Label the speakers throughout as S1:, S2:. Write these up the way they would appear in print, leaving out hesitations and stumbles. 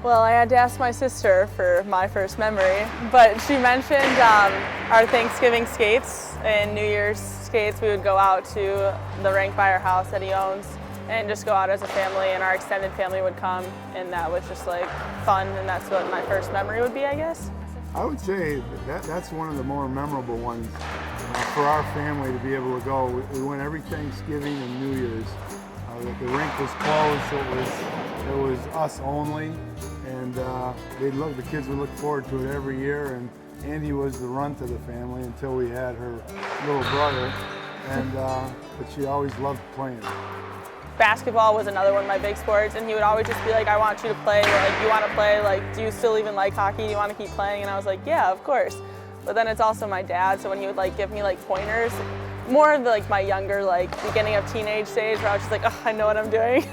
S1: Well, I had to ask my sister for my first memory, but she mentioned our Thanksgiving skates and New Year's skates. We would go out to the rink by our house that he owns and just go out as a family, and our extended family would come, and that was just like fun, and that's what my first memory would be, I guess.
S2: I would say that's one of the more memorable ones for our family to be able to go. We went every Thanksgiving and New Year's. The rink was closed, so it was us only, and the kids would look forward to it every year. And Andie was the runt of the family until we had her little brother, and but she always loved playing.
S1: Basketball was another one of my big sports, and he would always just be like, I want you to play, or like, you want to play, like, do you still even like hockey, do you want to keep playing? And I was like, yeah, of course. But then it's also my dad, so when he would like give me like pointers, more of like my younger, like beginning of teenage stage, where I was just like, oh, I know what I'm doing.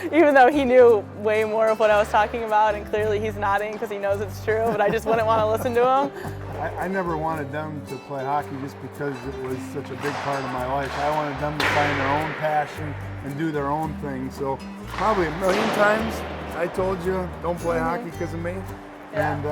S1: Even though he knew way more of what I was talking about, and clearly he's nodding because he knows it's true, but I just wouldn't want to listen to him.
S2: I never wanted them to play hockey just because it was such a big part of my life. I wanted them to find their own passion and do their own thing. So probably a million times I told you, don't play hockey because of me.
S1: Yeah.
S2: And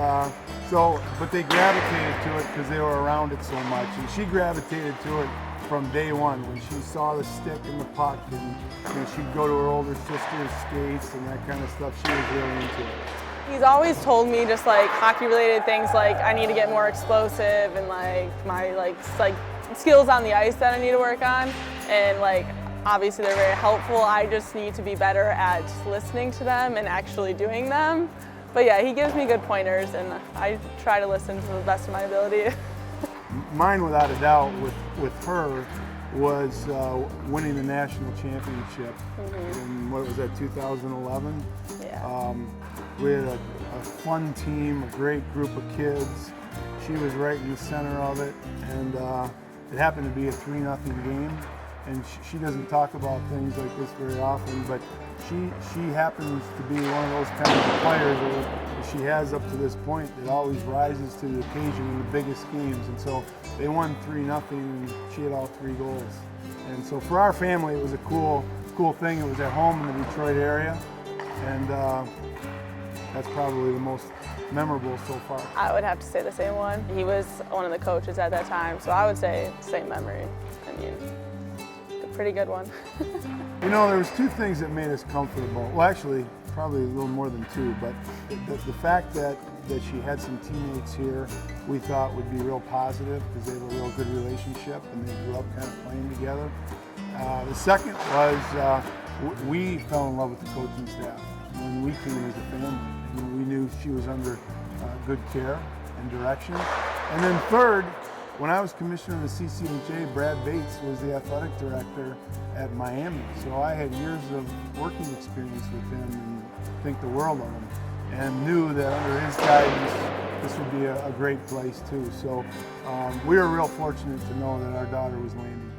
S2: but they gravitated to it because they were around it so much. And she gravitated to it from day one when she saw the stick and the puck, and she'd go to her older sister's skates and that kind of stuff. She was really into it.
S1: He's always told me just like hockey related things, like I need to get more explosive, and like my like skills on the ice that I need to work on, and like obviously they're very helpful. I just need to be better at listening to them and actually doing them. But yeah, he gives me good pointers, and I try to listen to the best of my ability.
S2: Mine, without a doubt, with her, was winning the national championship in, what was that, 2011?
S1: Yeah.
S2: We had a fun team, a great group of kids. She was right in the center of it, and it happened to be a 3-0 game. And she doesn't talk about things like this very often, but she happens to be one of those kind of players that she has up to this point that always rises to the occasion in the biggest games. And so they won 3-0, and she had all 3 goals. And so for our family, it was a cool thing. It was at home in the Detroit area, and that's probably the most memorable so far.
S1: I would have to say the same one. He was one of the coaches at that time, so I would say same memory. I mean, a pretty good one.
S2: You know, there was 2 things that made us comfortable. Well, actually, probably a little more than 2, but the fact that she had some teammates here we thought would be real positive because they have a real good relationship and they grew up kind of playing together. The second was we fell in love with the coaching staff when we came as a family. We knew she was under good care and direction. And then third, when I was commissioner of the CCHA, Brad Bates was the athletic director at Miami. So I had years of working experience with him and think the world of him, and knew that under his guidance, this would be a great place too. So we were real fortunate to know that our daughter was landing